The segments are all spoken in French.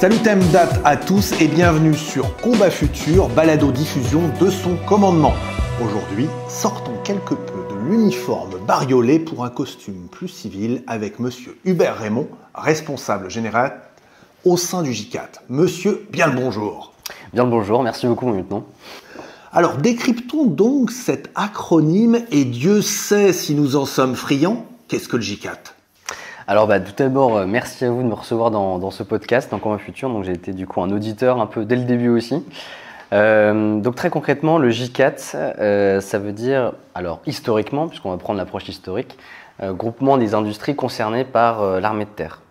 Salut Temdat à tous et bienvenue sur Combat Futur, balado-diffusion de son commandement. Aujourd'hui, sortons quelque peu de l'uniforme bariolé pour un costume plus civil avec Monsieur Hubert Raymond, responsable général au sein du JICAT. Monsieur, bien le bonjour. Bien le bonjour, merci beaucoup mon lieutenant. Alors décryptons donc cet acronyme et Dieu sait si nous en sommes friands. Qu'est-ce que le JICAT ? Alors tout d'abord, merci à vous de me recevoir dans ce podcast, dans Combat Futur. Donc j'ai été du coup un auditeur un peu dès le début aussi. Donc très concrètement, le JICAT, ça veut dire, alors historiquement, puisqu'on va prendre l'approche historique, groupement des industries concernées par l'armée de terre.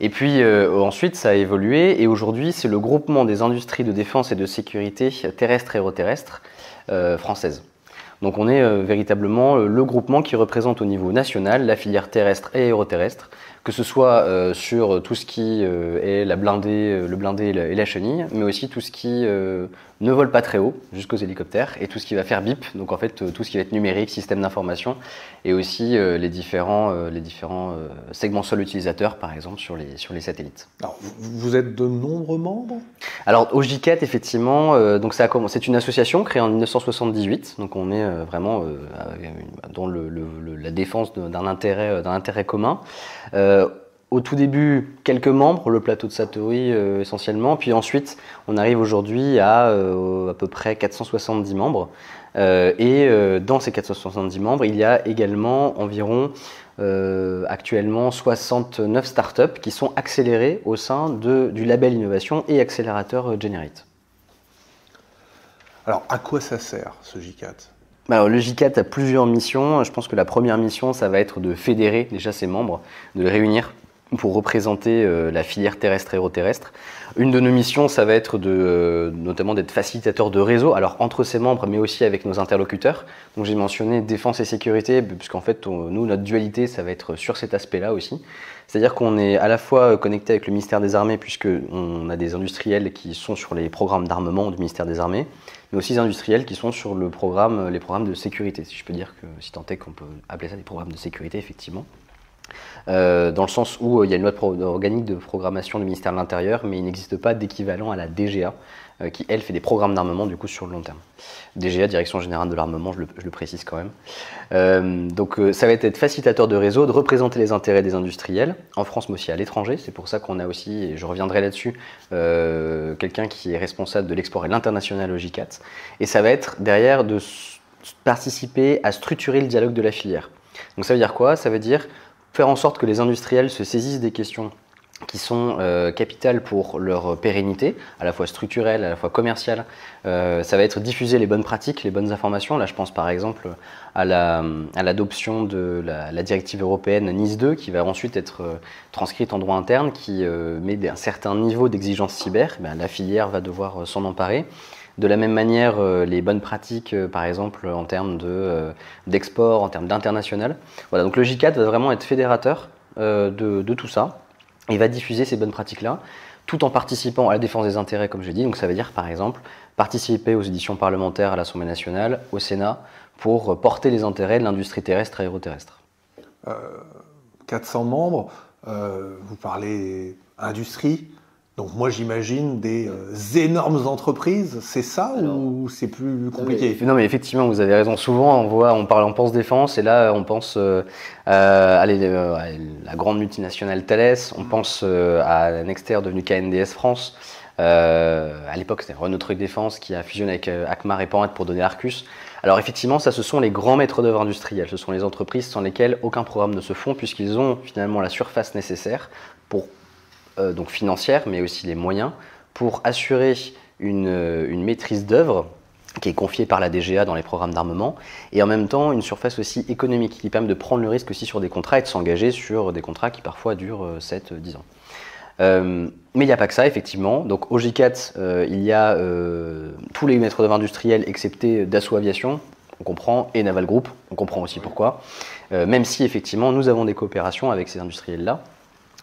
Et puis ensuite, ça a évolué et aujourd'hui, c'est le groupement des industries de défense et de sécurité terrestre et aéroterrestre françaises. Donc on est véritablement le groupement qui représente au niveau national la filière terrestre et aéroterrestre, que ce soit sur tout ce qui est le blindé et la chenille, mais aussi tout ce qui ne vole pas très haut, jusqu'aux hélicoptères, et tout ce qui va faire BIP, donc en fait tout ce qui va être numérique, système d'information, et aussi les différents segments sol utilisateurs, par exemple sur les satellites. Alors, vous êtes de nombreux membres ? Alors au JICAT, effectivement, donc c'est une association créée en 1978, donc on est vraiment dans la défense d'un intérêt commun. Au tout début, quelques membres, le plateau de Satory essentiellement, puis ensuite on arrive aujourd'hui à peu près 470 membres. Dans ces 470 membres, il y a également environ actuellement 69 startups qui sont accélérées au sein du label innovation et accélérateur Generate. Alors à quoi ça sert ce JICAT ? Alors, le JICAT a plusieurs missions. Je pense que la première mission, ça va être de fédérer déjà ses membres, de les réunir pour représenter la filière terrestre et aéroterrestre. Une de nos missions, ça va être notamment d'être facilitateur de réseau, alors entre ses membres, mais aussi avec nos interlocuteurs. Donc j'ai mentionné défense et sécurité, puisqu'en fait, nous, notre dualité, ça va être sur cet aspect-là aussi. C'est-à-dire qu'on est à la fois connecté avec le ministère des Armées, puisqu'on a des industriels qui sont sur les programmes d'armement du ministère des Armées, mais aussi des industriels qui sont sur les programmes de sécurité, si je peux dire que, si tant est qu'on peut appeler ça des programmes de sécurité, effectivement. Dans le sens où il y a une loi organique de programmation du ministère de l'Intérieur, mais il n'existe pas d'équivalent à la DGA, qui elle fait des programmes d'armement du coup sur le long terme. DGA, Direction Générale de l'Armement, je le précise quand même. Donc ça va être facilitateur de réseau, de représenter les intérêts des industriels, en France mais aussi à l'étranger. C'est pour ça qu'on a aussi, et je reviendrai là-dessus, quelqu'un qui est responsable de l'export et l'international au JICAT. Et ça va être derrière de participer à structurer le dialogue de la filière. Donc ça veut dire quoi ? Ça veut dire faire en sorte que les industriels se saisissent des questions qui sont capitales pour leur pérennité, à la fois structurelle, à la fois commerciale. Ça va être diffuser les bonnes pratiques, les bonnes informations. Là, je pense par exemple à l'adoption de la directive européenne NIS 2, qui va ensuite être transcrite en droit interne, qui met un certain niveau d'exigence cyber. La filière va devoir s'en emparer. De la même manière, les bonnes pratiques, par exemple, en termes d'export, en termes d'international. Voilà, donc le JICAT va vraiment être fédérateur de tout ça. Il va diffuser ces bonnes pratiques-là, tout en participant à la défense des intérêts, comme je l'ai dit. Donc ça veut dire, par exemple, participer aux éditions parlementaires à l'Assemblée nationale, au Sénat, pour porter les intérêts de l'industrie terrestre et aéroterrestre. 400 membres, vous parlez industrie. Donc moi j'imagine des énormes entreprises, c'est ça ou c'est plus compliqué ? Non mais effectivement vous avez raison, souvent on pense défense et là on pense à la grande multinationale Thales, on pense à Nexter devenu KNDS France, à l'époque c'était Renault Trucks Défense qui a fusionné avec Akmar et Panhard pour donner Arcus. Alors effectivement ça ce sont les grands maîtres d'œuvre industriels, ce sont les entreprises sans lesquelles aucun programme ne se fond puisqu'ils ont finalement la surface nécessaire pour donc financière, mais aussi les moyens pour assurer une maîtrise d'œuvre qui est confiée par la DGA dans les programmes d'armement, et en même temps une surface aussi économique qui permet de prendre le risque aussi sur des contrats et de s'engager sur des contrats qui parfois durent 7-10 ans. Mais il n'y a pas que ça, effectivement. Donc au JICAT, il y a tous les maîtres d'œuvre industriels excepté Dassault Aviation, on comprend, et Naval Group, on comprend aussi pourquoi, même si effectivement nous avons des coopérations avec ces industriels-là,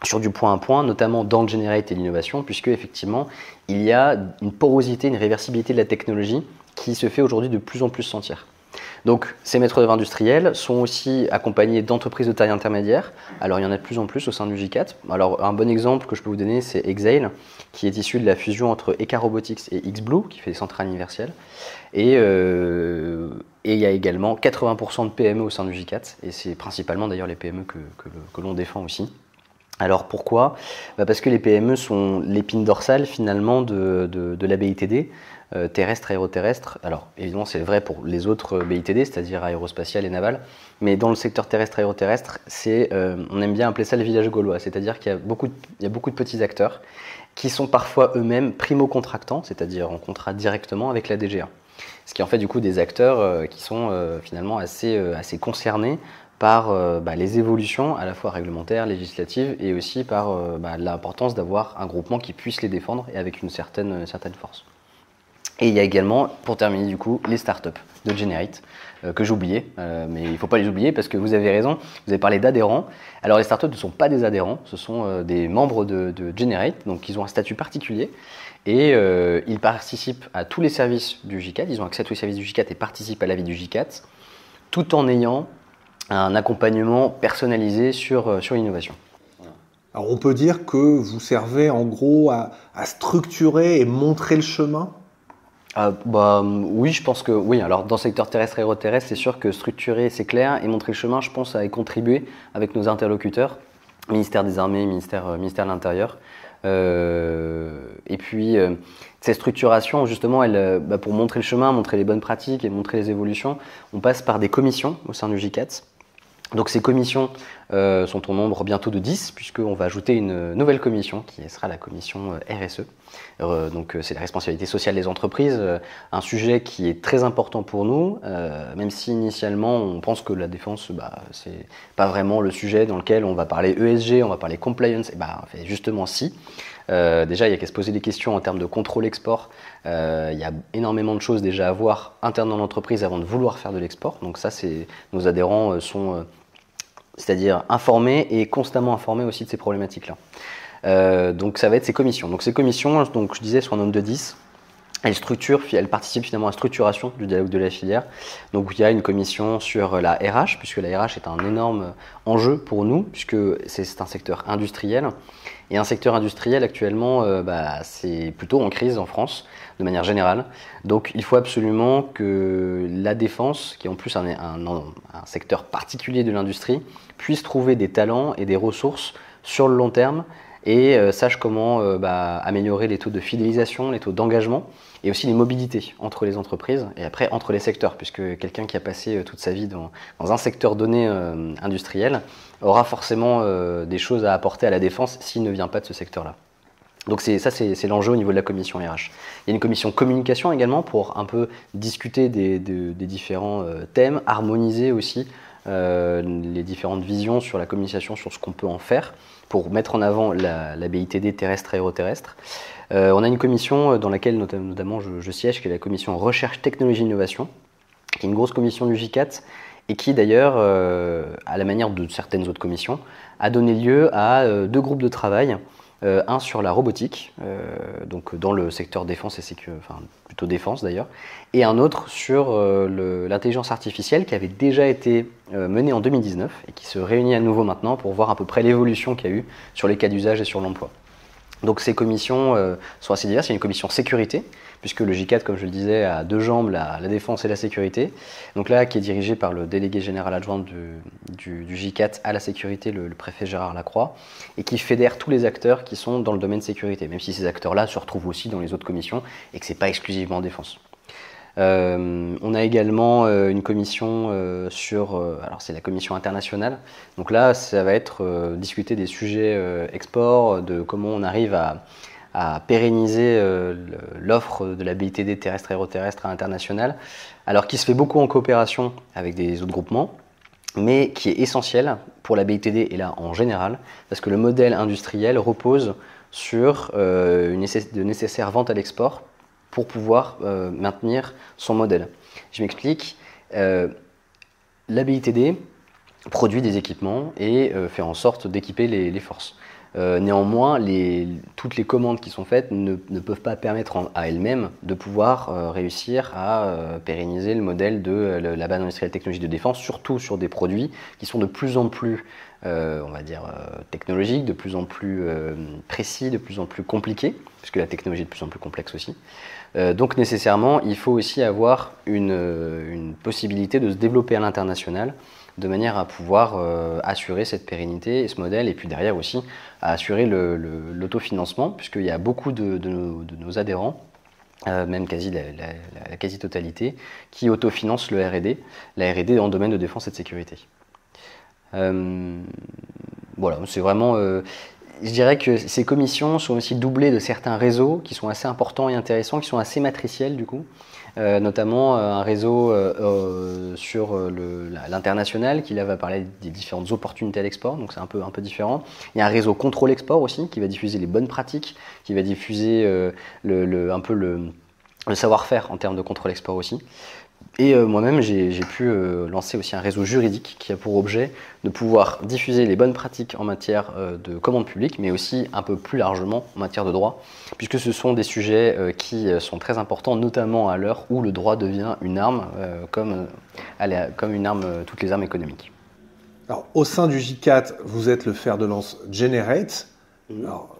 sur du point à point, notamment dans le Generate et l'innovation, puisque effectivement, il y a une porosité, une réversibilité de la technologie qui se fait aujourd'hui de plus en plus sentir. Donc ces maîtres d'œuvre industriels sont aussi accompagnés d'entreprises de taille intermédiaire. Alors il y en a de plus en plus au sein du GICAT. Alors un bon exemple que je peux vous donner, c'est Exail, qui est issu de la fusion entre Eka Robotics et XBlue, qui fait des centrales universelles. Et il y a également 80% de PME au sein du GICAT, et c'est principalement d'ailleurs les PME que l'on défend aussi. Alors pourquoi ? Parce que les PME sont l'épine dorsale finalement de la BITD, terrestre, aéroterrestre. Alors évidemment c'est vrai pour les autres BITD, c'est-à-dire aérospatiale et navale, mais dans le secteur terrestre aéroterrestre, on aime bien appeler ça le village gaulois, c'est-à-dire qu'il y a beaucoup de petits acteurs qui sont parfois eux-mêmes primo-contractants, c'est-à-dire en contrat directement avec la DGA. Ce qui en fait du coup des acteurs qui sont finalement assez concernés par les évolutions à la fois réglementaires, législatives et aussi par l'importance d'avoir un groupement qui puisse les défendre et avec une certaine force. Et il y a également, pour terminer du coup, les startups de Generate, que j'oubliais, mais il ne faut pas les oublier parce que vous avez raison, vous avez parlé d'adhérents. Alors les startups ne sont pas des adhérents, ce sont des membres de Generate, donc ils ont un statut particulier et ils participent à tous les services du GICAT, ils ont accès à tous les services du GICAT et participent à la vie du GICAT, tout en ayant un accompagnement personnalisé sur l'innovation. Alors on peut dire que vous servez en gros à structurer et montrer le chemin ? Oui, je pense que oui. Alors dans le secteur terrestre et aéroterrestre, c'est sûr que structurer, c'est clair, et montrer le chemin, je pense, à y contribuer avec nos interlocuteurs, ministère des Armées, ministère de l'Intérieur. Et puis ces structurations, justement, pour montrer le chemin, montrer les bonnes pratiques et montrer les évolutions, on passe par des commissions au sein du GICAT. Donc ces commissions sont au nombre bientôt de 10, puisqu'on va ajouter une nouvelle commission qui sera la commission RSE. Donc c'est la responsabilité sociale des entreprises, un sujet qui est très important pour nous, même si initialement on pense que la défense, c'est pas vraiment le sujet dans lequel on va parler ESG, on va parler compliance, et justement si. Déjà, il y a qu'à se poser des questions en termes de contrôle export. Il y a énormément de choses déjà à voir interne dans l'entreprise avant de vouloir faire de l'export. Donc ça, nos adhérents sont c'est-à-dire informés et constamment informés aussi de ces problématiques-là. Donc ça va être ces commissions. Donc ces commissions, donc, je disais, sont un nombre de 10. Elles participent finalement à la structuration du dialogue de la filière. Donc il y a une commission sur la RH, puisque la RH est un énorme enjeu pour nous, puisque c'est un secteur industriel. Et un secteur industriel actuellement, c'est plutôt en crise en France, de manière générale. Donc il faut absolument que la défense, qui est en plus un secteur particulier de l'industrie, puisse trouver des talents et des ressources sur le long terme et sache comment améliorer les taux de fidélisation, les taux d'engagement et aussi les mobilités entre les entreprises et après entre les secteurs, puisque quelqu'un qui a passé toute sa vie dans un secteur donné industriel aura forcément des choses à apporter à la défense s'il ne vient pas de ce secteur-là. Donc c'est l'enjeu au niveau de la commission RH. Il y a une commission communication également pour un peu discuter des différents thèmes, harmoniser aussi les différentes visions sur la communication, sur ce qu'on peut en faire pour mettre en avant la BITD terrestre et aéroterrestre. On a une commission dans laquelle notamment je siège, qui est la commission recherche, technologie, innovation, qui est une grosse commission du GICAT et qui d'ailleurs, à la manière de certaines autres commissions, a donné lieu à 2 groupes de travail. Un sur la robotique, donc dans le secteur défense et plutôt défense d'ailleurs, et un autre sur l'intelligence artificielle qui avait déjà été menée en 2019 et qui se réunit à nouveau maintenant pour voir à peu près l'évolution qu'il y a eu sur les cas d'usage et sur l'emploi. Donc ces commissions sont assez diverses. Il y a une commission sécurité, puisque le GICAT, comme je le disais, a 2 jambes, la défense et la sécurité. Donc là, qui est dirigé par le délégué général adjoint du GICAT à la sécurité, le préfet Gérard Lacroix, et qui fédère tous les acteurs qui sont dans le domaine sécurité, même si ces acteurs-là se retrouvent aussi dans les autres commissions et que ce n'est pas exclusivement défense. On a également une commission alors c'est la commission internationale. Donc là, ça va être discuter des sujets export, de comment on arrive à pérenniser l'offre de la BITD terrestre aéroterrestre à l'international, alors qui se fait beaucoup en coopération avec des autres groupements, mais qui est essentiel pour la BITD et là en général, parce que le modèle industriel repose sur de nécessaires ventes à l'export pour pouvoir maintenir son modèle. Je m'explique, la BITD produit des équipements et fait en sorte d'équiper les forces. Néanmoins, toutes les commandes qui sont faites ne peuvent pas permettre à elles-mêmes de pouvoir réussir à pérenniser le modèle de la base industrielle technologique de défense, surtout sur des produits qui sont de plus en plus, on va dire, technologiques, de plus en plus précis, de plus en plus compliqués, puisque la technologie est de plus en plus complexe aussi. Donc nécessairement, il faut aussi avoir une possibilité de se développer à l'international, de manière à pouvoir assurer cette pérennité et ce modèle, et puis derrière aussi à assurer l'autofinancement, puisqu'il y a beaucoup de nos adhérents, même la quasi-totalité, qui autofinancent le R&D, la R&D dans le domaine de défense et de sécurité. Voilà, c'est vraiment... je dirais que ces commissions sont aussi doublées de certains réseaux qui sont assez importants et intéressants, qui sont assez matriciels du coup. Notamment un réseau sur l'international qui là va parler des différentes opportunités à l'export, donc c'est un peu différent. Il y a un réseau contrôle export aussi qui va diffuser les bonnes pratiques, qui va diffuser un peu le savoir-faire en termes de contrôle export aussi. Et moi-même, j'ai pu lancer aussi un réseau juridique qui a pour objet de pouvoir diffuser les bonnes pratiques en matière de commande publique, mais aussi un peu plus largement en matière de droit, puisque ce sont des sujets qui sont très importants, notamment à l'heure où le droit devient une arme, comme une arme, toutes les armes économiques. Alors, au sein du J4, vous êtes le fer de lance Generate. Alors,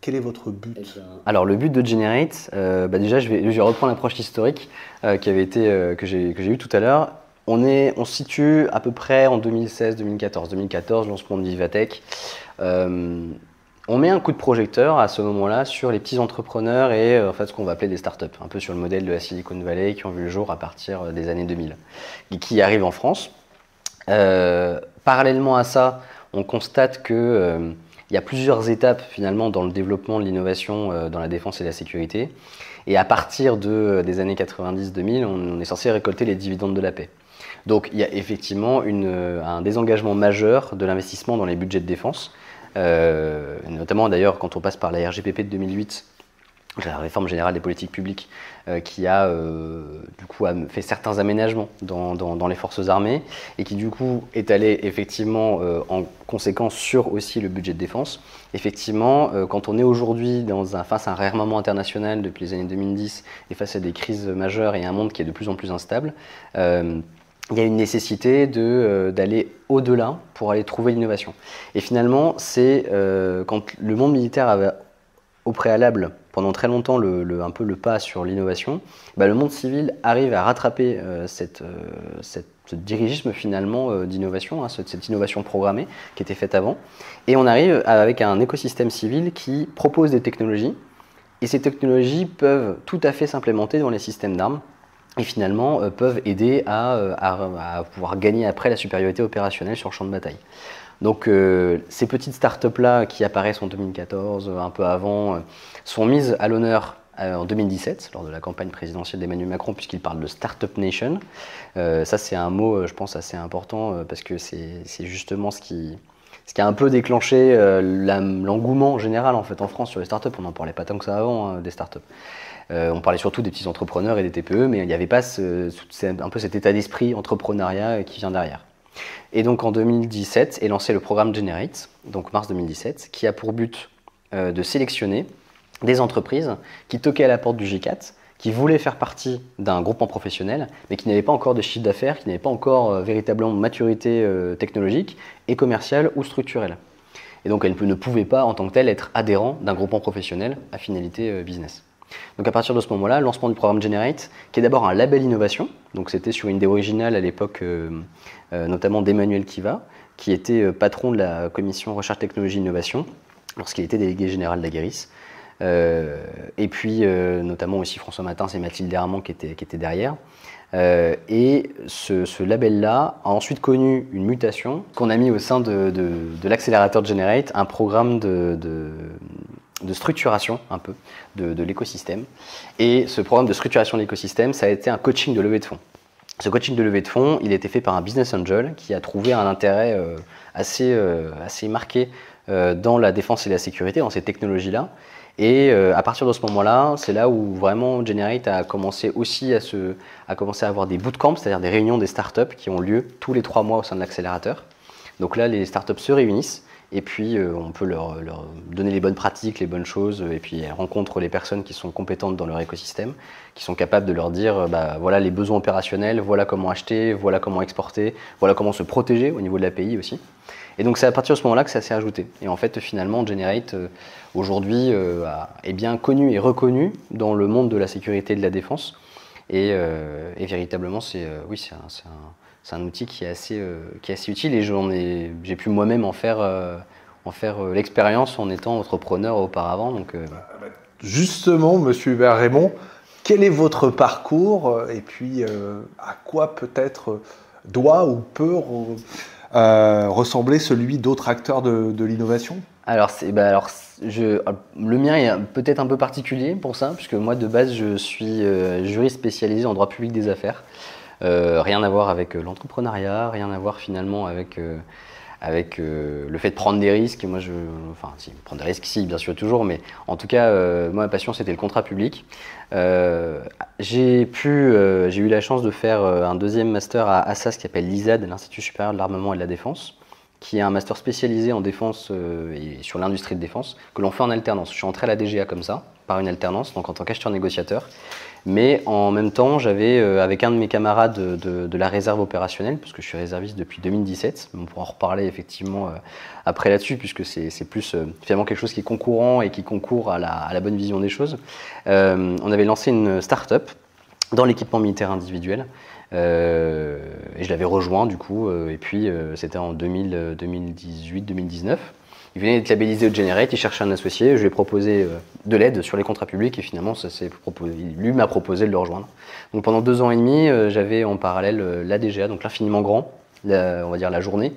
quel est votre but? Alors le but de Generate, déjà je vais reprendre l'approche historique que j'ai eue tout à l'heure. On se situe à peu près en 2016-2014. 2014, lancement de Vivatech. On met un coup de projecteur à ce moment-là sur les petits entrepreneurs et en fait ce qu'on va appeler des startups, un peu sur le modèle de la Silicon Valley qui ont vu le jour à partir des années 2000 et qui arrivent en France. Parallèlement à ça, on constate que il y a plusieurs étapes finalement dans le développement de l'innovation dans la défense et la sécurité. Et à partir des années 90-2000, on est censé récolter les dividendes de la paix. Donc il y a effectivement un désengagement majeur de l'investissement dans les budgets de défense. Notamment d'ailleurs quand on passe par la RGPP de 2008, la réforme générale des politiques publiques, qui a du coup fait certains aménagements dans les forces armées et qui du coup est allé effectivement en conséquence sur aussi le budget de défense. Effectivement, quand on est aujourd'hui face à un réarmement international depuis les années 2010 et face à des crises majeures et un monde qui est de plus en plus instable, il y a une nécessité d'aller au-delà pour aller trouver l'innovation. Et finalement, c'est quand le monde militaire avait au préalable, pendant très longtemps, un peu le pas sur l'innovation, le monde civil arrive à rattraper ce dirigisme finalement d'innovation, cette innovation programmée qui était faite avant. Et on arrive avec un écosystème civil qui propose des technologies, et ces technologies peuvent tout à fait s'implémenter dans les systèmes d'armes, et finalement peuvent aider à pouvoir gagner après la supériorité opérationnelle sur le champ de bataille. Donc ces petites startups-là qui apparaissent en 2014, un peu avant, sont mises à l'honneur en 2017, lors de la campagne présidentielle d'Emmanuel Macron, puisqu'il parle de Startup Nation. Ça c'est un mot, je pense, assez important, parce que c'est justement ce qui a un peu déclenché l'engouement général en fait, en France sur les startups. On n'en parlait pas tant que ça avant, des startups. On parlait surtout des petits entrepreneurs et des TPE, mais il n'y avait pas un peu cet état d'esprit entrepreneuriat qui vient derrière. Et donc en 2017 est lancé le programme Generate, donc mars 2017, qui a pour but de sélectionner des entreprises qui toquaient à la porte du J4, qui voulaient faire partie d'un groupement professionnel, mais qui n'avaient pas encore de chiffre d'affaires, qui n'avaient pas encore véritablement de maturité technologique et commerciale ou structurelle. Et donc elles ne pouvaient pas en tant que telles être adhérents d'un groupement professionnel à finalité business. Donc à partir de ce moment-là, lancement du programme Generate, qui est d'abord un label innovation, donc c'était sur une idée originale à l'époque, notamment d'Emmanuel Kiva, qui était patron de la commission recherche technologie innovation, lorsqu'il était délégué général d'Aguerris, et puis notamment aussi François Matins et Mathilde Herman qui étaient derrière. Et ce label-là a ensuite connu une mutation qu'on a mis au sein de l'accélérateur Generate, un programme de structuration un peu de l'écosystème. Et ce programme de structuration de l'écosystème, ça a été un coaching de levée de fonds. Ce coaching de levée de fonds, il a été fait par un business angel qui a trouvé un intérêt assez marqué dans la défense et la sécurité, dans ces technologies-là. Et à partir de ce moment-là, c'est là où vraiment Generate a commencé aussi à avoir des bootcamps, c'est-à-dire des réunions des startups qui ont lieu tous les 3 mois au sein de l'accélérateur. Donc là, les startups se réunissent et puis on peut leur donner les bonnes pratiques, les bonnes choses, et puis elles rencontrent les personnes qui sont compétentes dans leur écosystème, qui sont capables de leur dire voilà les besoins opérationnels, voilà comment acheter, voilà comment exporter, voilà comment se protéger au niveau de l'API aussi. Et donc c'est à partir de ce moment-là que ça s'est ajouté. Et en fait, finalement, Generate, aujourd'hui, est bien connu et reconnu dans le monde de la sécurité et de la défense. Et véritablement, c'est un outil qui est assez utile. Et j'ai pu moi-même en faire l'expérience en étant entrepreneur auparavant. Donc, Justement, Monsieur Hubert Raymond, quel est votre parcours et puis à quoi peut-être doit ou peut ressembler celui d'autres acteurs de l'innovation? Alors, le mien est peut-être un peu particulier pour ça, puisque moi de base je suis juriste spécialisé en droit public des affaires. Rien à voir avec l'entrepreneuriat, rien à voir finalement avec le fait de prendre des risques. Moi, si, prendre des risques, si, bien sûr, toujours, mais en tout cas, moi, ma passion, c'était le contrat public. J'ai eu la chance de faire un deuxième master à Assas qui s'appelle l'ISAD, l'Institut supérieur de l'armement et de la défense, qui est un master spécialisé en défense et sur l'industrie de défense, que l'on fait en alternance. Je suis entré à la DGA comme ça, par une alternance, donc en tant qu'acheteur négociateur. Mais en même temps, j'avais, avec un de mes camarades de la réserve opérationnelle, parce que je suis réserviste depuis 2017, on pourra en reparler effectivement après là-dessus, puisque c'est plus finalement quelque chose qui est concourant et qui concourt à la bonne vision des choses. On avait lancé une start-up dans l'équipement militaire individuel, et je l'avais rejoint du coup, et puis c'était en 2018-2019. Il venait d'être labellisé au Generate, il cherchait un associé, je lui ai proposé de l'aide sur les contrats publics et finalement lui m'a proposé de le rejoindre. Donc pendant 2 ans et demi, j'avais en parallèle la DGA, donc l'infiniment grand, on va dire la journée,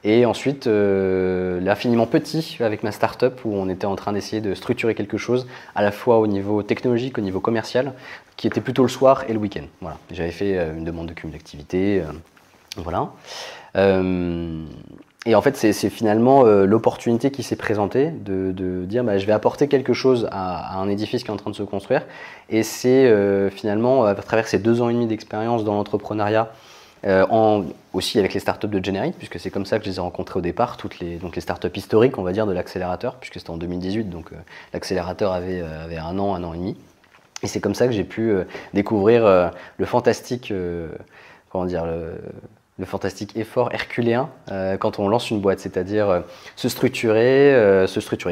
et ensuite l'infiniment petit avec ma start-up où on était en train d'essayer de structurer quelque chose à la fois au niveau technologique, au niveau commercial, qui était plutôt le soir et le week-end. Voilà. J'avais fait une demande de cumul d'activité, voilà. Et en fait, c'est finalement l'opportunité qui s'est présentée de dire je vais apporter quelque chose à un édifice qui est en train de se construire. Et c'est finalement, à travers ces 2 ans et demi d'expérience dans l'entrepreneuriat, aussi avec les startups de Generate, puisque c'est comme ça que je les ai rencontrés au départ, donc les startups historiques, on va dire, de l'accélérateur, puisque c'était en 2018, donc l'accélérateur avait 1 an et demi. Et c'est comme ça que j'ai pu découvrir le fantastique, le fantastique effort herculéen quand on lance une boîte, c'est-à-dire se structurer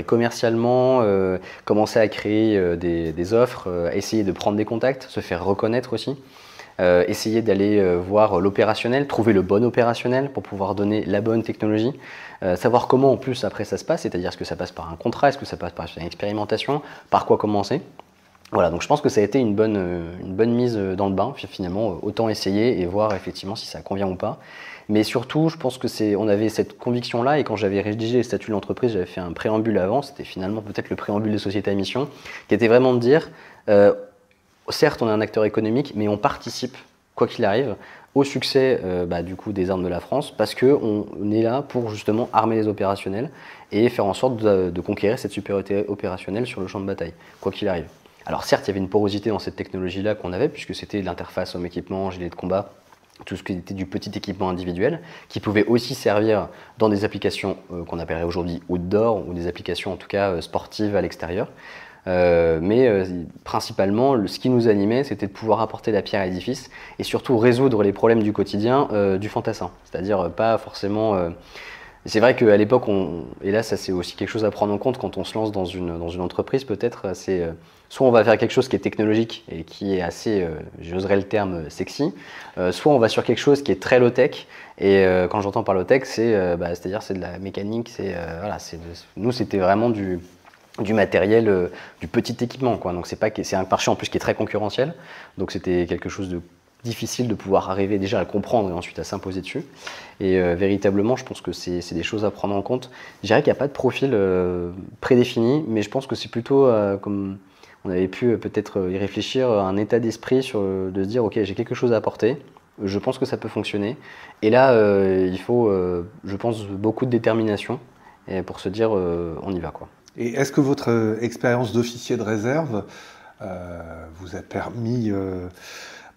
commercialement, commencer à créer des offres, essayer de prendre des contacts, se faire reconnaître aussi, essayer d'aller voir l'opérationnel, trouver le bon opérationnel pour pouvoir donner la bonne technologie, savoir comment en plus après ça se passe, c'est-à-dire est-ce que ça passe par un contrat, est-ce que ça passe par une expérimentation, par quoi commencer. Voilà, donc je pense que ça a été une bonne mise dans le bain, finalement, autant essayer et voir effectivement si ça convient ou pas. Mais surtout, je pense que on avait cette conviction-là, et quand j'avais rédigé les statuts de l'entreprise, j'avais fait un préambule avant, c'était finalement peut-être le préambule de société à mission, qui était vraiment de dire, certes on est un acteur économique, mais on participe, quoi qu'il arrive, au succès du coup des armes de la France, parce qu'on est là pour justement armer les opérationnels et faire en sorte de conquérir cette supériorité opérationnelle sur le champ de bataille, quoi qu'il arrive. Alors certes, il y avait une porosité dans cette technologie-là qu'on avait, puisque c'était l'interface homme-équipement, gilet de combat, tout ce qui était du petit équipement individuel, qui pouvait aussi servir dans des applications qu'on appellerait aujourd'hui outdoor, ou des applications en tout cas sportives à l'extérieur. Mais principalement, ce qui nous animait, c'était de pouvoir apporter la pierre à l'édifice et surtout résoudre les problèmes du quotidien du fantassin. C'est-à-dire pas forcément... C'est vrai qu'à l'époque, et là ça c'est aussi quelque chose à prendre en compte quand on se lance dans une entreprise peut-être, c'est soit on va faire quelque chose qui est technologique et qui est assez, j'oserais le terme, sexy, soit on va sur quelque chose qui est très low-tech, et quand j'entends par low-tech, c'est-à-dire c'est de la mécanique, nous c'était vraiment du matériel, du petit équipement, quoi. Donc c'est un marché en plus qui est très concurrentiel, donc c'était quelque chose de difficile de pouvoir arriver déjà à le comprendre et ensuite à s'imposer dessus. Et véritablement, je pense que c'est des choses à prendre en compte. Je dirais qu'il n'y a pas de profil prédéfini, mais je pense que c'est plutôt, comme on avait pu peut-être y réfléchir, un état d'esprit de se dire, ok, j'ai quelque chose à apporter, je pense que ça peut fonctionner. Et là, il faut, je pense, beaucoup de détermination pour se dire, on y va, quoi. Et est-ce que votre expérience d'officier de réserve vous a permis,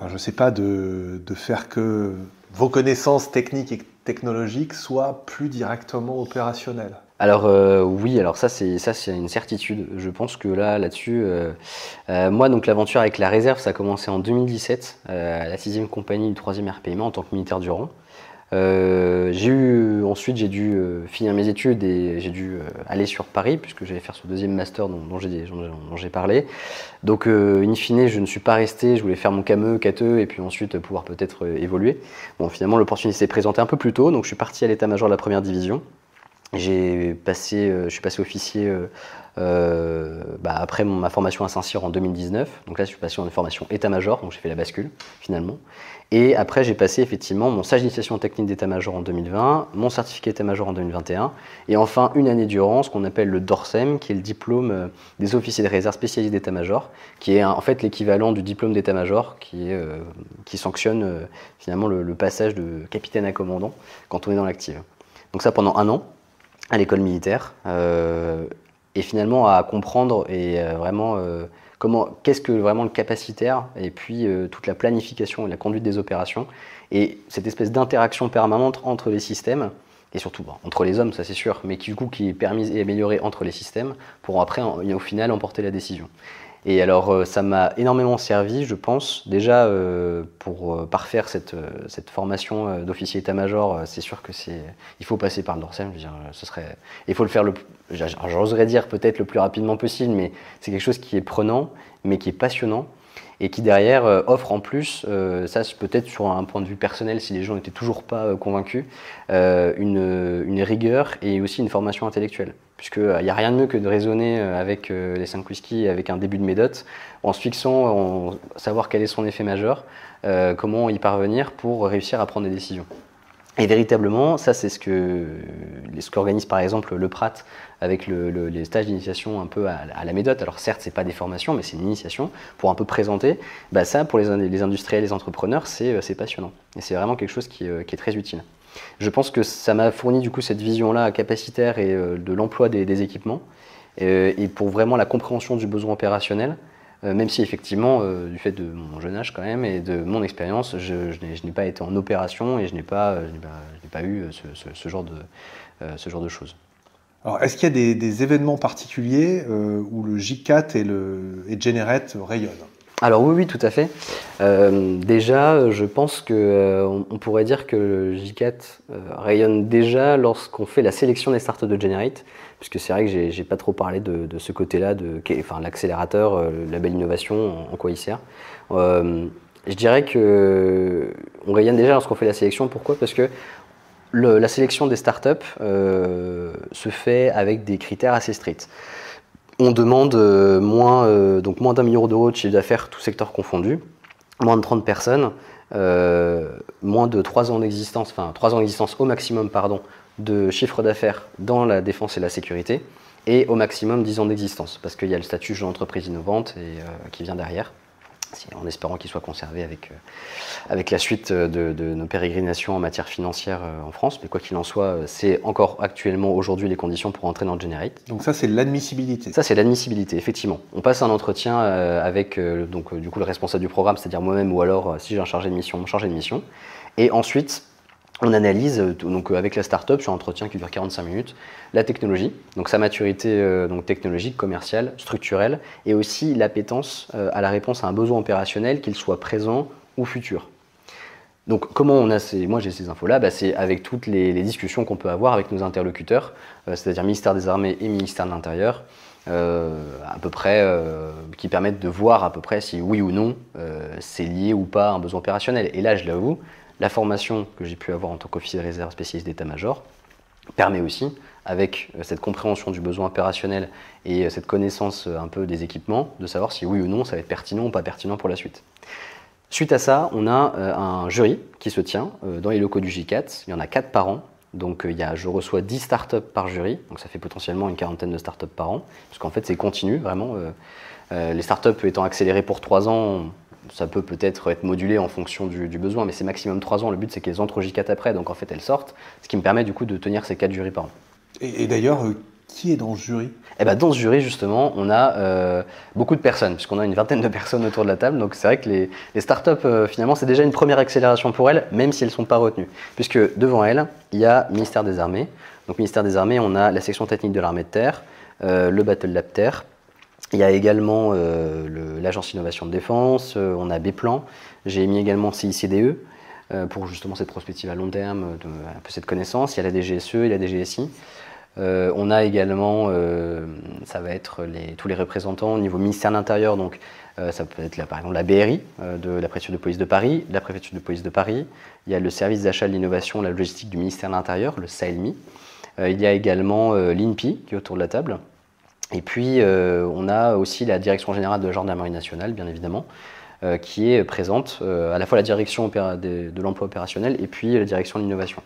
je ne sais pas, de faire que vos connaissances techniques et technologiques soient plus directement opérationnelles? Alors oui, alors ça c'est une certitude. Je pense que là-dessus, moi donc l'aventure avec la réserve, ça a commencé en 2017 à la 6e compagnie du 3e RPMA en tant que militaire du rang. Ensuite j'ai dû finir mes études et j'ai dû aller sur Paris puisque j'allais faire ce deuxième master dont j'ai parlé. Donc in fine je ne suis pas resté, je voulais faire mon CAME, CATE et puis ensuite pouvoir peut-être évoluer. Bon finalement l'opportunité s'est présentée un peu plus tôt, donc je suis parti à l'état-major de la 1re division. Je suis passé officier après ma formation à Saint-Cyr en 2019. Donc là, je suis passé en formation état-major, donc j'ai fait la bascule finalement. Et après, j'ai passé effectivement mon stage d'initiation technique d'état-major en 2020, mon certificat état-major en 2021, et enfin une année durant ce qu'on appelle le DORSEM, qui est le diplôme des officiers de réserve spécialisés d'état-major, qui est en fait l'équivalent du diplôme d'état-major, qui sanctionne finalement le passage de capitaine à commandant quand on est dans l'active. Donc ça pendant 1 an à l'école militaire, et finalement à comprendre et vraiment qu'est-ce que vraiment le capacitaire et puis toute la planification et la conduite des opérations et cette espèce d'interaction permanente entre les systèmes et surtout entre les hommes, ça c'est sûr, mais qui est permise et améliorée entre les systèmes pour après au final emporter la décision. Et alors ça m'a énormément servi, je pense, déjà pour parfaire cette formation d'officier état-major. C'est sûr que il faut passer par le DORSEM. Je veux dire, il faut le faire j'oserais dire peut-être le plus rapidement possible, mais c'est quelque chose qui est prenant, mais qui est passionnant et qui derrière offre en plus, ça c'est peut-être sur un point de vue personnel si les gens n'étaient toujours pas convaincus, une rigueur et aussi une formation intellectuelle. Puisqu'il n'y a rien de mieux que de raisonner avec les 5 whisky, avec un début de médote, en se fixant, savoir quel est son effet majeur, comment y parvenir pour réussir à prendre des décisions. Et véritablement, ça c'est ce qu'organise par exemple le Prat avec les stages d'initiation un peu à la médote. Alors certes, c'est pas des formations, mais c'est une initiation pour un peu présenter. Ça, pour les industriels, les entrepreneurs, c'est passionnant. Et c'est vraiment quelque chose qui est très utile. Je pense que ça m'a fourni du coup cette vision-là capacitaire et de l'emploi des équipements et pour vraiment la compréhension du besoin opérationnel, même si effectivement, du fait de mon jeune âge quand même et de mon expérience, je n'ai pas été en opération et je n'ai pas eu ce genre de choses. Alors, est-ce qu'il y a des événements particuliers où le J4 et Generate rayonnent ? Alors oui, tout à fait. Déjà, je pense qu'on pourrait dire que le J4 rayonne déjà lorsqu'on fait la sélection des startups de Generate, puisque c'est vrai que j'ai pas trop parlé de ce côté-là, l'accélérateur, la belle innovation, en quoi il sert. Je dirais qu'on rayonne déjà lorsqu'on fait la sélection. Pourquoi ? Parce que la sélection des startups se fait avec des critères assez stricts. On demande moins d'1 million d'euros de chiffre d'affaires, tout secteur confondu, moins de 30 personnes, moins de 3 ans d'existence, 3 ans d'existence au maximum, de chiffre d'affaires dans la défense et la sécurité, et au maximum 10 ans d'existence, parce qu'il y a le statut jeune entreprise innovante qui vient derrière, en espérant qu'il soit conservé avec la suite de nos pérégrinations en matière financière en France. Mais quoi qu'il en soit, c'est encore actuellement aujourd'hui les conditions pour entrer dans le Generate. Donc ça, c'est l'admissibilité. Ça, c'est l'admissibilité, effectivement. On passe un entretien avec du coup, le responsable du programme, c'est-à-dire moi-même, ou alors si j'ai un chargé de mission, mon chargé de mission. Et ensuite, on analyse avec la start-up sur un entretien qui dure 45 minutes, la technologie, donc sa maturité technologique, commerciale, structurelle, et aussi l'appétence à la réponse à un besoin opérationnel, qu'il soit présent ou futur. Donc comment moi j'ai ces infos-là, c'est avec toutes les discussions qu'on peut avoir avec nos interlocuteurs, c'est-à-dire ministère des Armées et ministère de l'Intérieur, à peu près, qui permettent de voir à peu près si oui ou non c'est lié ou pas à un besoin opérationnel. Et là, je l'avoue, la formation que j'ai pu avoir en tant qu'officier de réserve spécialiste d'état-major permet aussi, avec cette compréhension du besoin opérationnel et cette connaissance un peu des équipements, de savoir si oui ou non ça va être pertinent ou pas pertinent pour la suite. Suite à ça, on a un jury qui se tient dans les locaux du J4. Il y en a 4 par an. Donc je reçois 10 startups par jury, donc ça fait potentiellement une 40aine de startups par an, parce qu'en fait c'est continu, vraiment. Les startups étant accélérées pour 3 ans, ça peut peut-être être modulé en fonction du besoin, mais c'est maximum 3 ans. Le but, c'est qu'elles entrent au J4 après, donc en fait, elles sortent, ce qui me permet du coup de tenir ces 4 jurys par an. Et d'ailleurs, qui est dans ce jury ? Dans ce jury, justement, on a beaucoup de personnes, puisqu'on a une 20aine de personnes autour de la table. Donc c'est vrai que les startups, finalement, c'est déjà une première accélération pour elles, même si elles ne sont pas retenues. Puisque devant elles, il y a le ministère des Armées, Donc ministère des Armées, on a la section technique de l'armée de terre, le Battle Lab Terre. Il y a également l'agence innovation de défense, on a Bplan. J'ai mis également CICDE pour justement cette prospective à long terme, un peu cette connaissance. Il y a la DGSE et la DGSI. On a également, ça va être tous les représentants au niveau ministère de l'Intérieur, donc ça peut être par exemple la BRI de la préfecture de police de Paris, la préfecture de police de Paris. Il y a le service d'achat de l'innovation, la logistique du ministère de l'Intérieur, le SAELMI. Il y a également l'INPI qui est autour de la table. Et puis on a aussi la direction générale de la gendarmerie nationale, bien évidemment, qui est présente, à la fois la direction de l'emploi opérationnel et puis la direction de l'innovation,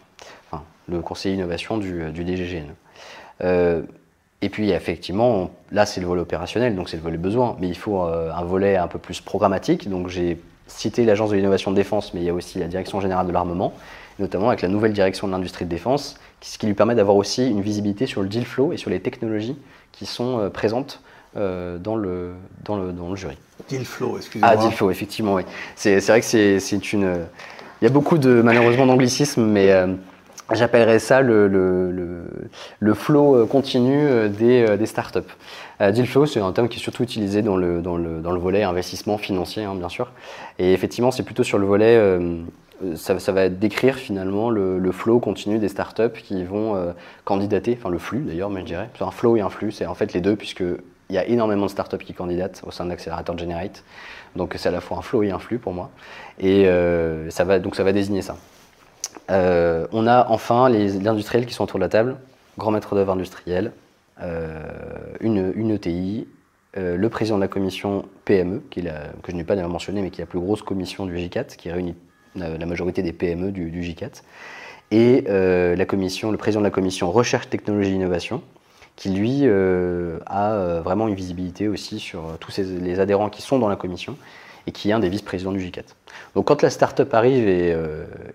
enfin, le conseiller innovation du DGGN. Et puis effectivement, là c'est le volet opérationnel, donc c'est le volet besoin, mais il faut un volet un peu plus programmatique. Donc j'ai cité l'agence de l'innovation de défense, mais il y a aussi la direction générale de l'armement, notamment avec la nouvelle direction de l'industrie de défense, ce qui lui permet d'avoir aussi une visibilité sur le deal flow et sur les technologies qui sont présentes dans le jury. Deal flow, excusez-moi. Ah, deal flow, effectivement, oui. C'est vrai que c'est une... Il y a beaucoup malheureusement d'anglicisme, mais j'appellerais ça le flow continu des startups. Deal flow, c'est un terme qui est surtout utilisé dans le volet investissement financier, hein, bien sûr. Et effectivement, c'est plutôt sur le volet... Ça va décrire finalement le flow continu des startups qui vont candidater, enfin le flux d'ailleurs, mais je dirais. Un flow et un flux, c'est en fait les deux, puisqu'il y a énormément de startups qui candidatent au sein de l'accélérateur Generate. Donc c'est à la fois un flow et un flux pour moi. Et ça va désigner ça. On a enfin les industriels qui sont autour de la table, grand maître d'œuvre industriel, une ETI, le président de la commission PME, que je n'ai pas d'ailleurs mentionné, mais qui est la plus grosse commission du J4, qui réunit la majorité des PME du J4, et le président de la commission Recherche, Technologie, Innovation, qui lui a vraiment une visibilité aussi sur tous les adhérents qui sont dans la commission, et qui est un des vice-présidents du J4. Donc quand la start-up arrive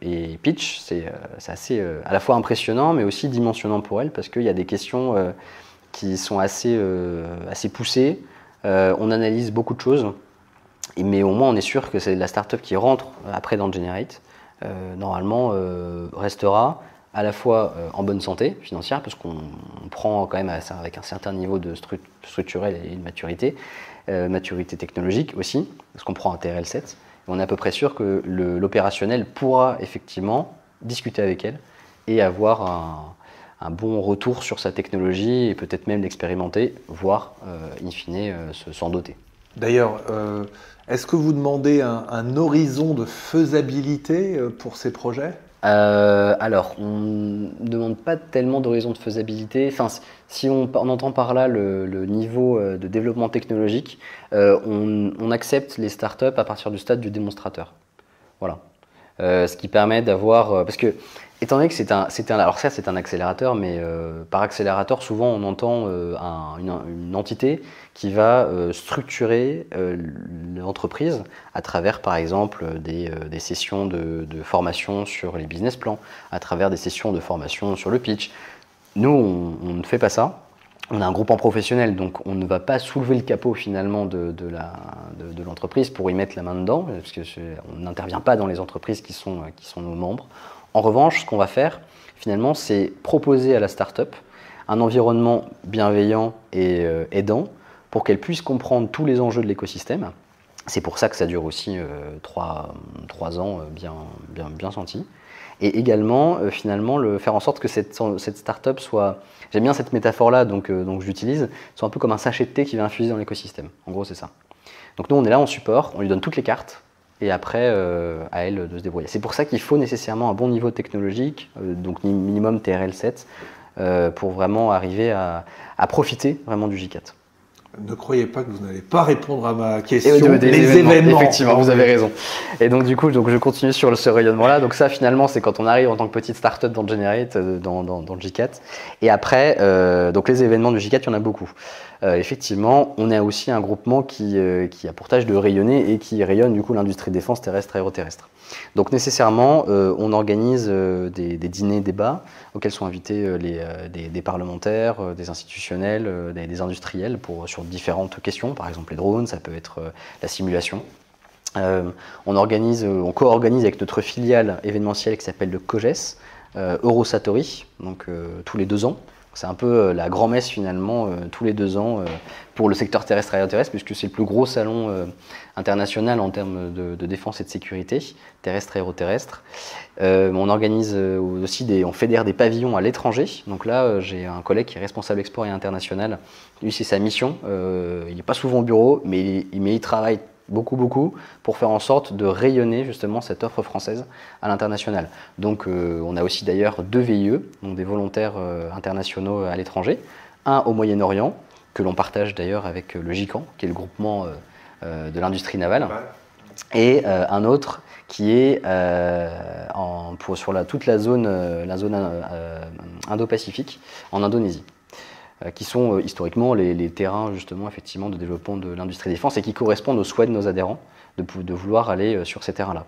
et pitch, c'est assez à la fois impressionnant, mais aussi dimensionnant pour elle, parce qu'il y a des questions qui sont assez poussées, on analyse beaucoup de choses, mais au moins on est sûr que c'est la start-up qui rentre après dans le Generate, normalement restera à la fois en bonne santé financière, parce qu'on prend quand même avec un certain niveau de structurel et de maturité technologique aussi, parce qu'on prend un TRL7, on est à peu près sûr que l'opérationnel pourra effectivement discuter avec elle et avoir un bon retour sur sa technologie et peut-être même l'expérimenter, voire in fine s'en doter. D'ailleurs, est-ce que vous demandez un horizon de faisabilité pour ces projets ? Alors, on ne demande pas tellement d'horizon de faisabilité. Enfin, si on entend par là le niveau de développement technologique, on accepte les startups à partir du stade du démonstrateur. Voilà. Ce qui permet d'avoir... parce que, étant donné que alors certes, c'est un accélérateur, mais par accélérateur, souvent, on entend une entité qui va structurer l'entreprise à travers, par exemple, des sessions de formation sur les business plans, à travers des sessions de formation sur le pitch. Nous, on ne fait pas ça. On a un groupement professionnel, donc on ne va pas soulever le capot finalement de l'entreprise pour y mettre la main dedans, parce qu'on n'intervient pas dans les entreprises qui sont nos membres. En revanche, ce qu'on va faire finalement, c'est proposer à la start-up un environnement bienveillant et aidant pour qu'elle puisse comprendre tous les enjeux de l'écosystème. C'est pour ça que ça dure aussi 3 ans bien sentis. Et également, finalement, faire en sorte que cette start-up soit, j'aime bien cette métaphore-là, donc je l'utilise, soit un peu comme un sachet de thé qui va infuser dans l'écosystème. En gros, c'est ça. Donc nous, on est là en support, on lui donne toutes les cartes, et après, à elle de se débrouiller. C'est pour ça qu'il faut nécessairement un bon niveau technologique, donc minimum TRL7, pour vraiment arriver à profiter vraiment du J4. Ne croyez pas que vous n'allez pas répondre à ma question. Les événements. Effectivement, vous avez raison. Et donc du coup, je continue sur ce rayonnement-là. Donc ça, finalement, c'est quand on arrive en tant que petite start-up dans le Generate, dans le J4. Et après, donc les événements du J4, il y en a beaucoup. Effectivement, on a aussi un groupement qui a pour tâche de rayonner et qui rayonne du coup l'industrie de défense terrestre et aéroterrestre. Donc nécessairement, on organise des dîners, débats auxquels sont invités des parlementaires, des institutionnels, des industriels sur différentes questions, par exemple les drones, ça peut être la simulation. On co-organise avec notre filiale événementielle qui s'appelle le COGES, Eurosatori, donc tous les 2 ans. C'est un peu la grand-messe finalement tous les 2 ans pour le secteur terrestre et aéroterrestre, puisque c'est le plus gros salon international en termes de défense et de sécurité, terrestre et aéroterrestre. On organise aussi on fédère des pavillons à l'étranger. Donc là, j'ai un collègue qui est responsable export et international. Lui, c'est sa mission. Il n'est pas souvent au bureau, mais il travaille beaucoup pour faire en sorte de rayonner justement cette offre française à l'international. Donc on a aussi d'ailleurs 2 VIE, donc des volontaires internationaux à l'étranger, un au Moyen-Orient, que l'on partage d'ailleurs avec le GICAN, qui est le groupement de l'industrie navale, et un autre qui est sur toute la zone Indo-Pacifique, en Indonésie, qui sont historiquement les terrains justement effectivement de développement de l'industrie défense et qui correspondent aux souhaits de nos adhérents de vouloir aller sur ces terrains-là.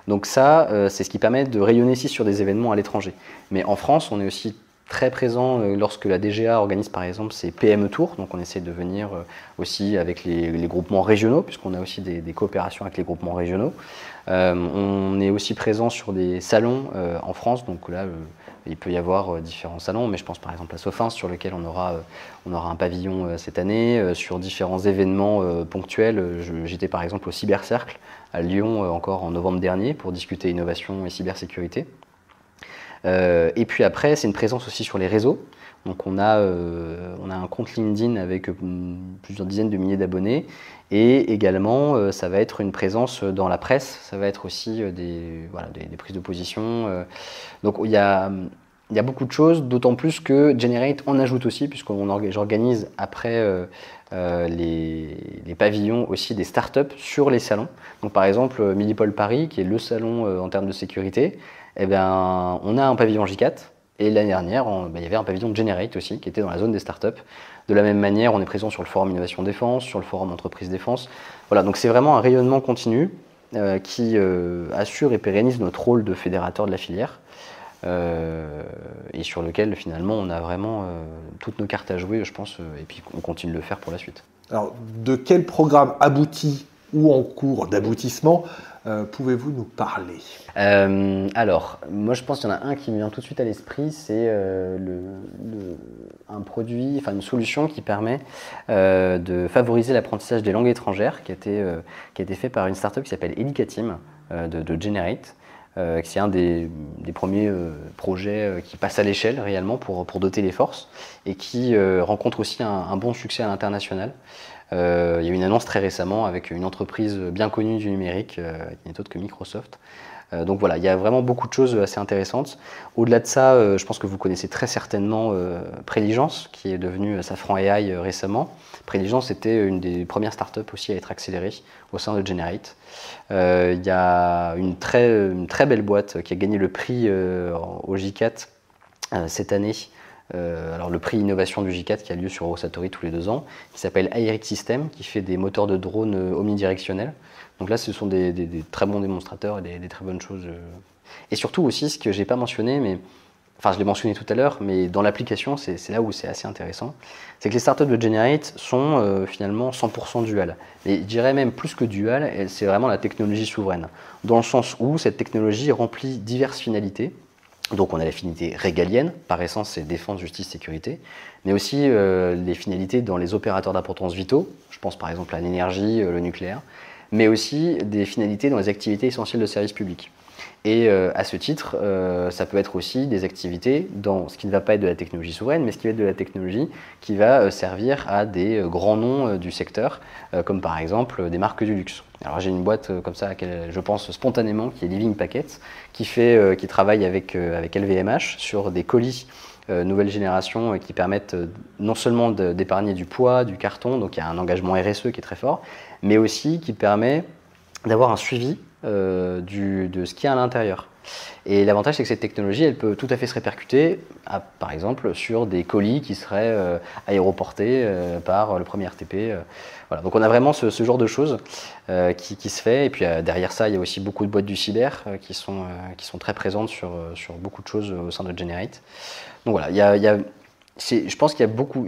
Donc ça, c'est ce qui permet de rayonner ici sur des événements à l'étranger. Mais en France, on est aussi très présent lorsque la DGA organise par exemple ses PME Tours, donc on essaie de venir aussi avec les groupements régionaux, puisqu'on a aussi des coopérations avec les groupements régionaux. On est aussi présent sur des salons en France, donc là il peut y avoir différents salons, mais je pense par exemple à Sofins sur lequel on aura un pavillon cette année, sur différents événements ponctuels. J'étais par exemple au Cybercercle à Lyon encore en novembre dernier pour discuter innovation et cybersécurité. Et puis après, c'est une présence aussi sur les réseaux. Donc on a un compte LinkedIn avec plusieurs dizaines de milliers d'abonnés, et également ça va être une présence dans la presse, ça va être aussi des prises de position. Donc il y a beaucoup de choses, d'autant plus que Generate en ajoute aussi, j'organise après les pavillons aussi des startups sur les salons. Donc par exemple Milipol Paris, qui est le salon en termes de sécurité, eh bien, on a un pavillon J4, et l'année dernière, il y avait un pavillon Generate aussi, qui était dans la zone des startups. De la même manière, on est présent sur le forum Innovation Défense, sur le forum Entreprise Défense. Voilà, donc c'est vraiment un rayonnement continu qui assure et pérennise notre rôle de fédérateur de la filière, et sur lequel finalement on a vraiment toutes nos cartes à jouer, je pense, et puis on continue de le faire pour la suite. Alors, de quel programme abouti ou en cours d'aboutissement pouvez-vous nous parler? Alors, moi je pense qu'il y en a un qui me vient tout de suite à l'esprit, c'est un produit, enfin une solution qui permet de favoriser l'apprentissage des langues étrangères, qui a été fait par une startup qui s'appelle Educateam de Generate. C'est un des premiers projets qui passe à l'échelle réellement pour doter les forces, et qui rencontre aussi un bon succès à l'international. Il y a eu une annonce très récemment avec une entreprise bien connue du numérique, qui n'est autre que Microsoft. Donc voilà, il y a vraiment beaucoup de choses assez intéressantes. Au-delà de ça, je pense que vous connaissez très certainement Préligence, qui est devenue Safran AI récemment. Préligence était une des premières startups aussi à être accélérée au sein de Generate. Il y a une très belle boîte qui a gagné le prix au J4 cette année. Alors le prix innovation du J4 qui a lieu sur Eurosatori tous les 2 ans, qui s'appelle Aeric System, qui fait des moteurs de drones omnidirectionnels. Donc là, ce sont des très bons démonstrateurs et des très bonnes choses. Et surtout aussi, ce que j'ai pas mentionné, mais enfin je l'ai mentionné tout à l'heure, mais dans l'application, c'est là où c'est assez intéressant, c'est que les startups de Generate sont finalement 100% dual. Et je dirais même plus que dual, c'est vraiment la technologie souveraine, dans le sens où cette technologie remplit diverses finalités. Donc on a la finalité régalienne, par essence c'est défense, justice, sécurité, mais aussi les finalités dans les opérateurs d'importance vitaux, je pense par exemple à l'énergie, le nucléaire, mais aussi des finalités dans les activités essentielles de service public. Et à ce titre, ça peut être aussi des activités dans ce qui ne va pas être de la technologie souveraine, mais ce qui va être de la technologie qui va servir à des grands noms du secteur, comme par exemple des marques du luxe. Alors j'ai une boîte comme ça à laquelle je pense spontanément, qui est Living Packets, qui travaille avec LVMH sur des colis nouvelle génération qui permettent non seulement d'épargner du poids, du carton, donc il y a un engagement RSE qui est très fort, mais aussi qui permet d'avoir un suivi de ce qu'il y a à l'intérieur. Et l'avantage, c'est que cette technologie, elle peut tout à fait se répercuter, par exemple, sur des colis qui seraient aéroportés par le premier RTP. Voilà. Donc on a vraiment ce genre de choses qui se fait. Et puis derrière ça, il y a aussi beaucoup de boîtes du cyber qui sont très présentes sur beaucoup de choses au sein de Generate. Donc voilà, je pense qu'il y a beaucoup,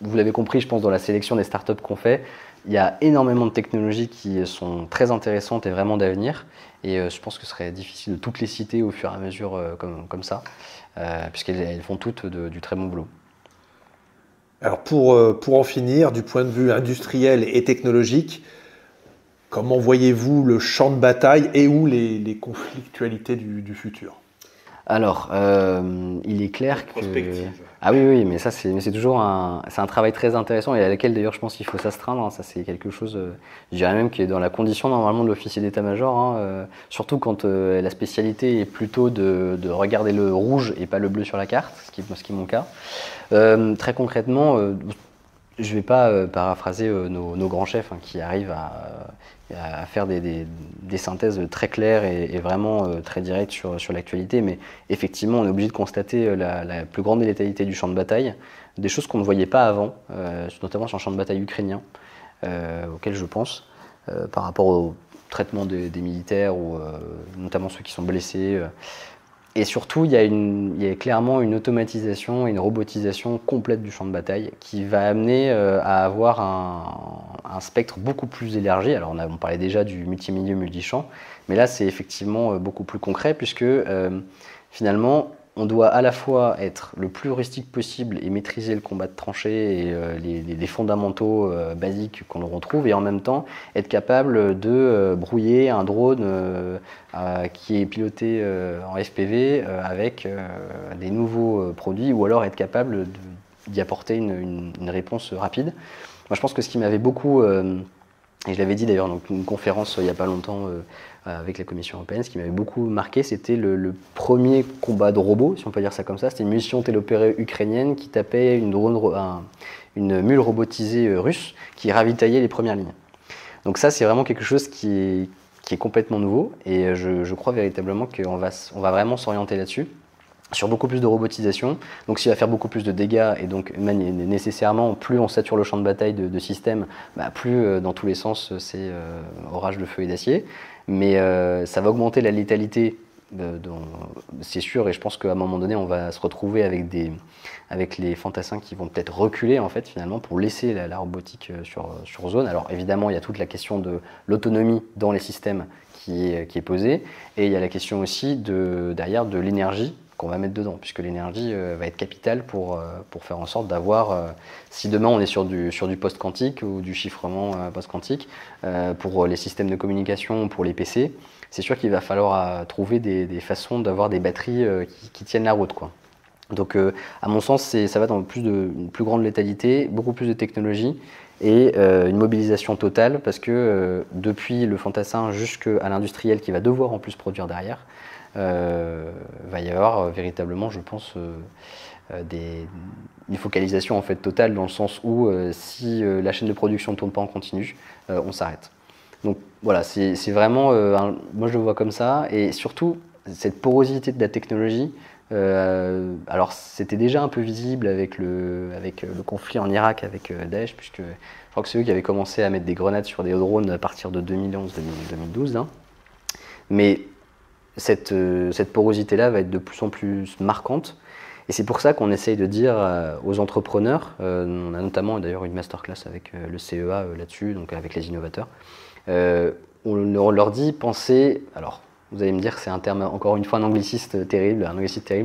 vous l'avez compris, je pense, dans la sélection des startups qu'on fait, il y a énormément de technologies qui sont très intéressantes et vraiment d'avenir. Et je pense que ce serait difficile de toutes les citer au fur et à mesure comme ça, puisqu'elles font toutes du très bon boulot. Alors pour en finir, du point de vue industriel et technologique, comment voyez-vous le champ de bataille et où les conflictualités du futur? Alors, il est clair que... Prospective. Ah oui, mais ça c'est toujours un travail très intéressant et à laquelle d'ailleurs je pense qu'il faut s'astreindre. Hein. Ça c'est quelque chose, je dirais même qui est dans la condition normalement de l'officier d'état-major, hein, surtout quand la spécialité est plutôt de regarder le rouge et pas le bleu sur la carte, ce qui est mon cas. Très concrètement, je ne vais pas paraphraser nos grands chefs hein, qui arrivent à faire des synthèses très claires et vraiment très directes sur l'actualité, mais effectivement on est obligé de constater la plus grande létalité du champ de bataille, des choses qu'on ne voyait pas avant, notamment sur le champ de bataille ukrainien, auquel je pense, par rapport au traitement des militaires, ou notamment ceux qui sont blessés. Et surtout, il y a clairement une automatisation et une robotisation complète du champ de bataille qui va amener à avoir un spectre beaucoup plus élargi. Alors, on parlait déjà du multimilieu, multichamp, mais là, c'est effectivement beaucoup plus concret puisque finalement, on doit à la fois être le plus heuristique possible et maîtriser le combat de tranchées et les fondamentaux basiques qu'on retrouve, et en même temps être capable de brouiller un drone qui est piloté en FPV avec des nouveaux produits, ou alors être capable d'y apporter une réponse rapide. Moi, je pense que ce qui m'avait beaucoup, et je l'avais dit d'ailleurs dans une conférence il n'y a pas longtemps avec la Commission européenne, ce qui m'avait beaucoup marqué, c'était le premier combat de robots, si on peut dire ça comme ça. C'était une mission téléopérée ukrainienne qui tapait une mule robotisée russe qui ravitaillait les premières lignes. Donc ça, c'est vraiment quelque chose qui est complètement nouveau, et je crois véritablement qu'on va vraiment s'orienter là-dessus, sur beaucoup plus de robotisation, donc s'il va faire beaucoup plus de dégâts, et donc nécessairement plus on sature le champ de bataille de systèmes, plus dans tous les sens c'est orage de feu et d'acier, mais ça va augmenter la létalité, c'est sûr, et je pense qu'à un moment donné on va se retrouver avec les fantassins qui vont peut-être reculer en fait finalement pour laisser la robotique sur zone. Alors évidemment il y a toute la question de l'autonomie dans les systèmes qui est posée, et il y a la question aussi derrière de l'énergie qu'on va mettre dedans, puisque l'énergie va être capitale pour faire en sorte d'avoir, si demain on est sur du post-quantique ou du chiffrement post-quantique, pour les systèmes de communication, pour les PC, c'est sûr qu'il va falloir trouver des façons d'avoir des batteries qui tiennent la route, quoi. Donc à mon sens, ça va dans une plus grande létalité, beaucoup plus de technologie, et une mobilisation totale, parce que depuis le fantassin jusqu'à l'industriel qui va devoir en plus produire derrière, va y avoir véritablement, je pense, une focalisation en fait totale, dans le sens où si la chaîne de production ne tourne pas en continu, on s'arrête. Donc voilà, c'est vraiment, moi je le vois comme ça, et surtout cette porosité de la technologie. Alors c'était déjà un peu visible avec le conflit en Irak avec Daesh, puisque je crois que c'est eux qui avaient commencé à mettre des grenades sur des drones à partir de 2011-2012. Hein. Mais cette porosité-là va être de plus en plus marquante, et c'est pour ça qu'on essaye de dire aux entrepreneurs, on a notamment d'ailleurs une masterclass avec le CEA là-dessus, donc avec les innovateurs, on leur dit pensez, alors vous allez me dire que c'est un terme encore une fois un anglicisme terrible,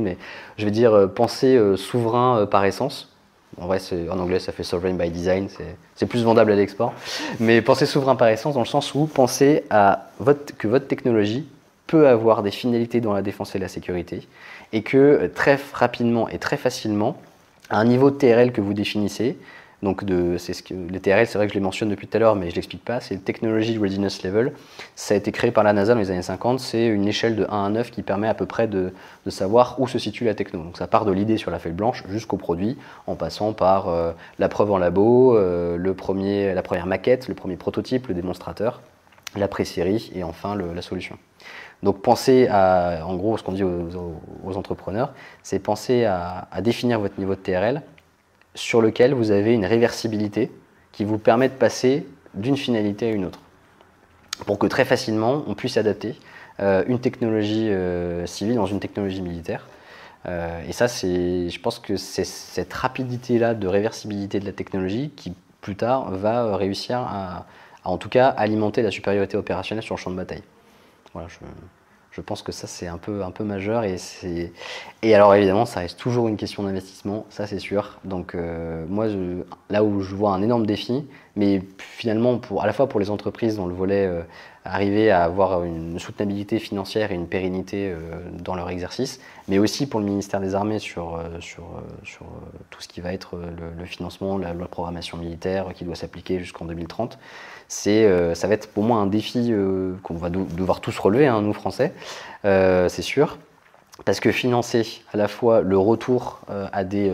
mais je vais dire pensez souverain par essence. En vrai, en anglais, ça fait sovereign by design, c'est plus vendable à l'export. Mais pensez souverain par essence, dans le sens où pensez que votre technologie peut avoir des finalités dans la défense et la sécurité, et que très rapidement et très facilement, à un niveau de TRL que vous définissez, donc les TRL, c'est vrai que je les mentionne depuis tout à l'heure, mais je ne l'explique pas, c'est le Technology Readiness Level. Ça a été créé par la NASA dans les années 50, c'est une échelle de 1 à 9 qui permet à peu près de savoir où se situe la techno. Donc ça part de l'idée sur la feuille blanche jusqu'au produit, en passant par la preuve en labo, la première maquette, le premier prototype, le démonstrateur, la pré-série, et enfin la solution. Donc pensez en gros, ce qu'on dit aux entrepreneurs, c'est penser à définir votre niveau de TRL, sur lequel vous avez une réversibilité qui vous permet de passer d'une finalité à une autre, pour que très facilement on puisse adapter une technologie civile dans une technologie militaire. Et ça, je pense que c'est cette rapidité-là de réversibilité de la technologie qui plus tard, va réussir à en tout cas alimenter la supériorité opérationnelle sur le champ de bataille. Voilà, je pense que ça c'est un peu majeur et alors évidemment ça reste toujours une question d'investissement, ça c'est sûr. Donc moi là où je vois un énorme défi, mais finalement à la fois pour les entreprises dans le volet arriver à avoir une soutenabilité financière et une pérennité dans leur exercice, mais aussi pour le ministère des Armées sur tout ce qui va être le financement, la loi de programmation militaire qui doit s'appliquer jusqu'en 2030. Ça va être pour moi un défi qu'on va devoir tous relever, hein, nous Français, c'est sûr, parce que financer à la fois le retour à des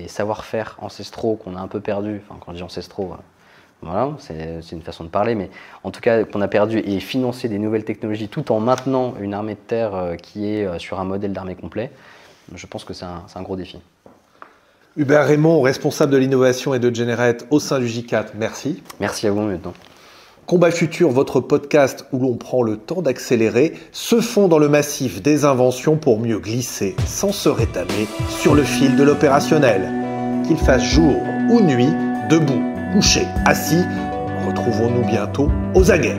savoir-faire ancestraux qu'on a un peu perdus, enfin quand je dis ancestraux, voilà, c'est une façon de parler, mais en tout cas qu'on a perdu, et financer des nouvelles technologies tout en maintenant une armée de terre qui est sur un modèle d'armée complet, je pense que c'est un gros défi. Hubert Raymond, responsable de l'innovation et de Generate au sein du J4, merci. Merci à vous, lieutenant. Combat Futur, votre podcast où l'on prend le temps d'accélérer, se fond dans le massif des inventions pour mieux glisser sans se rétamer sur le fil de l'opérationnel. Qu'il fasse jour ou nuit, debout, couché, assis, retrouvons-nous bientôt aux aguets.